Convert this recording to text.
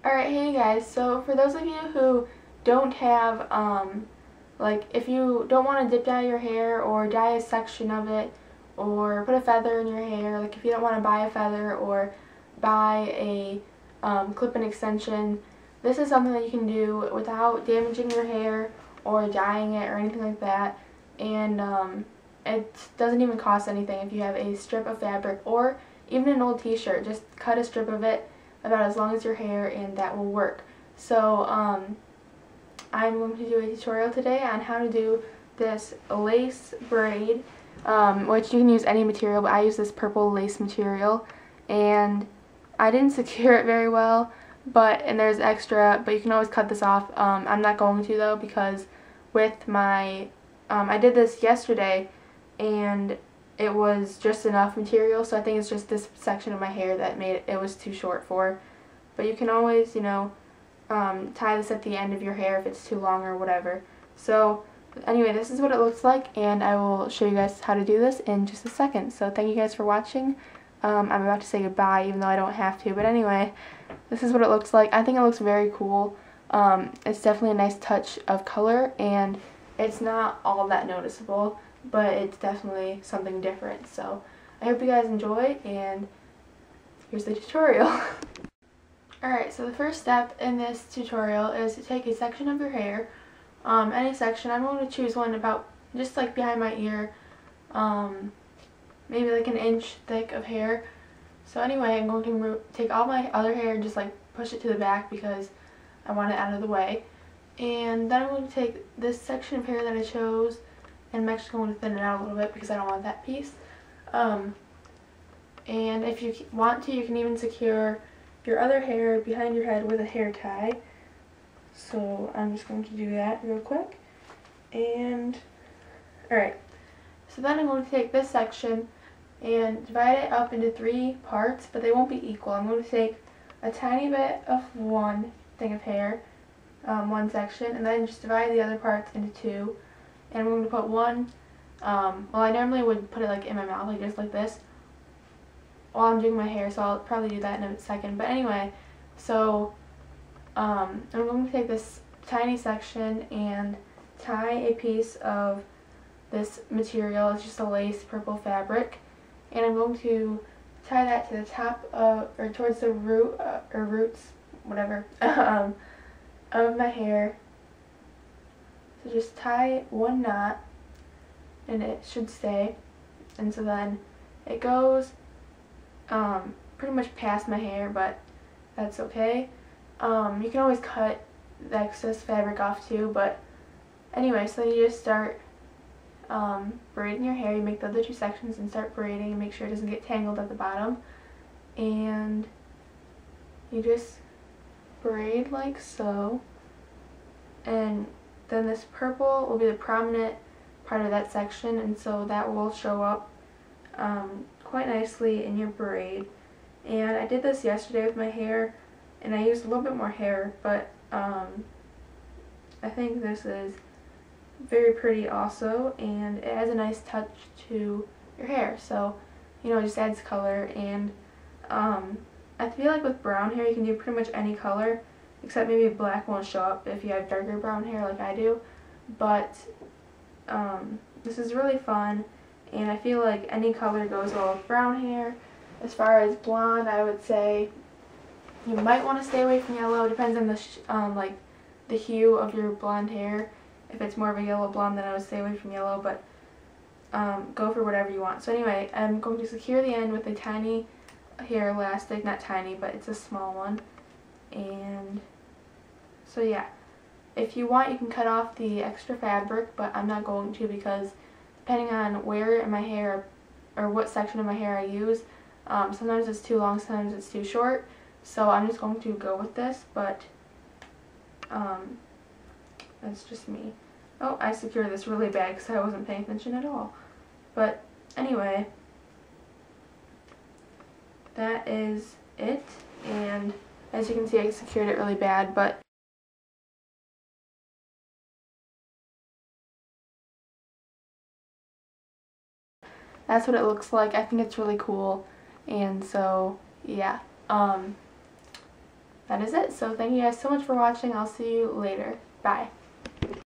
Alright, hey guys, so for those of you who don't have, like, if you don't want to dip dye your hair or dye a section of it or put a feather in your hair, like if you don't want to buy a feather or buy a clip-in extension, this is something that you can do without damaging your hair or dyeing it or anything like that, and it doesn't even cost anything. If you have a strip of fabric or even an old t-shirt, just cut a strip of it about as long as your hair and that will work. So I'm going to do a tutorial today on how to do this lace braid, which you can use any material, but I use this purple lace material, and I didn't secure it very well, and there's extra, but you can always cut this off. I'm not going to though, because with my I did this yesterday and it was just enough material, so I think it's just this section of my hair that made it was too short for. But you can always, you know, tie this at the end of your hair if it's too long or whatever. So anyway, this is what it looks like, and I will show you guys how to do this in just a second. So thank you guys for watching. I'm about to say goodbye, even though I don't have to, but anyway, this is what it looks like. I think it looks very cool. It's definitely a nice touch of color, and it's not all that noticeable, but it's definitely something different. So I hope you guys enjoy, and here's the tutorial. Alright, so the first step in this tutorial is to take a section of your hair, any section. I'm going to choose one about just like behind my ear, maybe like an inch thick of hair. So anyway, I'm going to take all my other hair and just like push it to the back because I want it out of the way. And then I'm going to take this section of hair that I chose, and I'm actually going to thin it out a little bit because I don't want that piece. And if you want to, you can even secure your other hair behind your head with a hair tie. So I'm just going to do that real quick. And alright, so then I'm going to take this section and divide it up into 3 parts, but they won't be equal. I'm going to take a tiny bit of one thing of hair, one section, and then just divide the other parts into 2. And I'm going to put one, well, I normally would put it like in my mouth, like just like this, while I'm doing my hair, so I'll probably do that in a second. But anyway, so I'm going to take this tiny section and tie a piece of this material. It's just a lace purple fabric, and I'm going to tie that to the top of, or towards the root, or roots, whatever, of my hair. So just tie one knot, and it should stay. And so then it goes pretty much past my hair, but that's okay. You can always cut the excess fabric off too, but anyway, so then you just start braiding your hair. You make the other 2 sections and start braiding and make sure it doesn't get tangled at the bottom, and you just braid like so, and then this purple will be the prominent part of that section, and so that will show up quite nicely in your braid. And I did this yesterday with my hair, and I used a little bit more hair, but I think this is very pretty also, and it has a nice touch to your hair, so you know, it just adds color. And I feel like with brown hair you can do pretty much any color, except maybe black won't show up if you have darker brown hair like I do. But this is really fun, and I feel like any color goes well with brown hair. As far as blonde, I would say you might want to stay away from yellow. It depends on the like the hue of your blonde hair. If it's more of a yellow blonde, then I would stay away from yellow, but go for whatever you want. So anyway, I'm going to secure the end with a tiny hair elastic, not tiny, but it's a small one. And so yeah, if you want, you can cut off the extra fabric, but I'm not going to, because depending on where in my hair or what section of my hair I use, sometimes it's too long, sometimes it's too short. So I'm just going to go with this, but that's just me. Oh, I secured this really bad because I wasn't paying attention at all. But anyway, that is it. And as you can see, I secured it really bad, but that's what it looks like. I think it's really cool, and so yeah. that is it. So thank you guys so much for watching. I'll see you later. Bye.